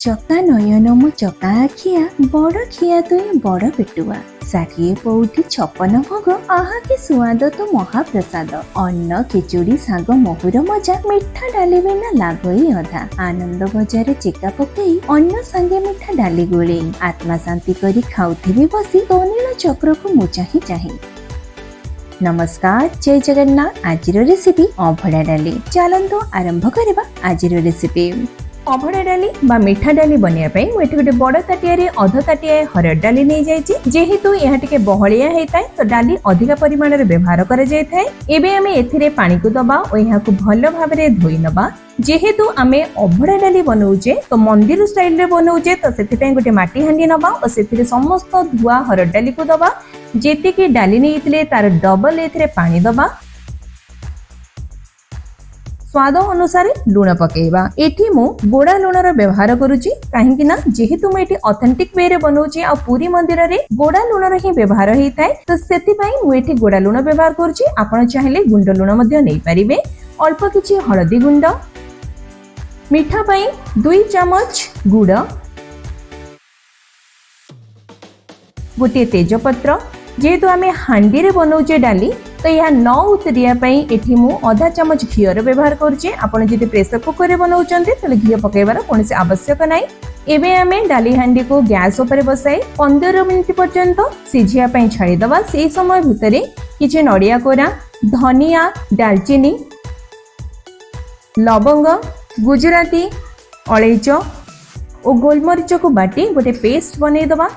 चका नयन मो चका आखिया बड़ खिया तुई बड़ पेटुआ 60 पौठी 56 भोग आहा के सुआद तो महाप्रसाद अन्न खिचुड़ी साग महुर मजा मिठा डाली बिना लागई अधा आनंद बजार चेका पकई अन्न संगे मिठा डाली गोले आत्मा शांति करी खाउथिबी बसी तनिल चक्र को मुचाही चाहे। नमस्कार, जय जगन्नाथ। आज रेसिपी अभड़ा डाली। चलंतु आरंभ करबा आज रेसिपी। अभड़ा डाली बा मीठा डाली बनिया पई मुझे गोटे बड़ ताटिया रे अध ताटिया हरड़ डाली नहीं जाइछि। जेहेतु यह टिके बहलिया हेताय तो डाली अधिक परिमाण रे व्यवहार करा जाय थाए। एबे हमें एथिरे पानी को दबा और यहाँ को भल भाव रे धोई नबा। जेहेतु आमे अभड़ा डाली बनाउचे तो मंदिर स्टाइल रे बनाउचे तो सेति पई गोटे माटी हांडी नबा और सेथिरे समस्त धुआ हरड़ डाली को दबा। जेति की डाली नेइथिले तार डबल एथिरे पानी दबा। स्वाद अनुसार लुण पकेबा। एठी मु गोड़ा लुणर व्यवहार करूची काहेकि ना जेहेतु मु एठी ऑथेंटिक वे रे बनौची आ पूरी मंदिर रे गोड़ा लुणर ही व्यवहार हेताय तो सेति पई मु एठी गोड़ा लुण व्यवहार करूची। आपण चाहिले गुंड लुण मध्ये नै परिबे। अल्प किछि हळदी गुंड, मीठा पई 2 चमच गुड़, गोटे तेजपत्र। जेहेतु आमे हांडी रे बनौचे डाली तो यह न उतरिया पई एठी मु आधा चमच घियर व्यवहार करछि। आपण जदि प्रेशर कुकर रे बनौचंती तले घिय पकेबार कोनोसी आवश्यक नै। एबे आमे डाली हांडी को गैस ऊपर बसाई 15 मिनिट पर्यंत सिझिया पई छाड़ी दबा। सेही समय भितरे किछि नडिया कोरा, धनिया, दालचीनी, लवंग, गुजराती, अलैच और गोलमरीच को बाटी गोटे पेस्ट बनै दबा।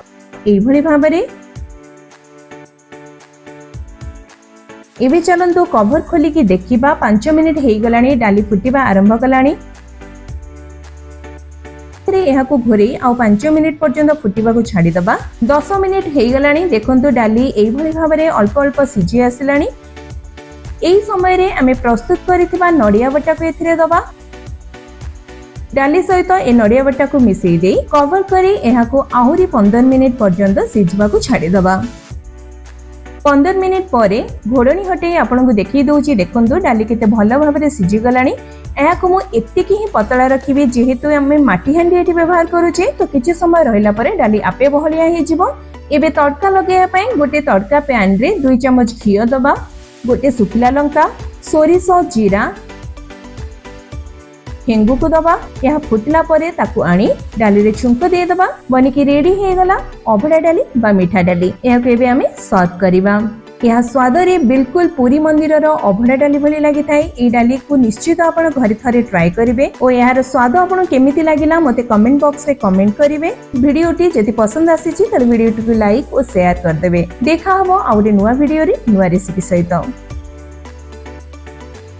एई भली भाबरे एबे चलंतु कवर खोली की देखिबा। 5 मिनिट हेई गलानी, डाली फुटिबा आरंभ कलानी। यह को घोरे आ 5 मिनिट पर्यंत फुटिबा को छाड़ी दबा। 10 मिनिट हेई गलानी। देखंतु डाली एई भली भाबरे अल्प अल्प सिझी आसिलानी। एई समय रे आमे प्रस्तुत करिथिबा नडिया बटा को एथिरे दबा। डाली सहित ए नडिया बटा को मिसई दे कवर करी एहा को आहुरी 15 मिनिट पर्यंत सिझिबा को छाड़ी दबा। 15 मिनिट परे घोड़नी हटे आपन को देखि दउची। देखंतु डाली केते भल भाबरे सिझी गलानी। एहा को मु एतिकी ही पतला रखिबे जेहेतु हमें माटी हांडी एठी व्यवहार करूचे तो किछि समय रहिला परे डाली आपे बहलिया हे जिवो। एबे तड़का लगेया पई गोटे तड़का पैन रे 2 चमच घियो दबा, गोटे सुखिला लंका, सोरिष, जीरा, हेंगु को दबा। यह फुटला परे ताकू आनी डाली रे छुंक दे दबा। बनिकी रेडी हे गला अभड़ा डाली बा मीठा डाली। यह को एबे हमें सर्व करिबा। यह स्वाद रे बिल्कुल पूरी मंदिर रो अभड़ा डाली भली लागि थाए। ए डाली को निश्चित आपण घरे थरे ट्राई करिवे और यार स्वाद आपण केमिति लागिला मते कमेंट बॉक्स रे कमेंट करिवे। वीडियोटी जति पसंद आसीची त वीडियोटी को लाइक और शेयर कर देबे। देखा हबो आउरे नुवा वीडियो रे नुवा रेसिपी सहित।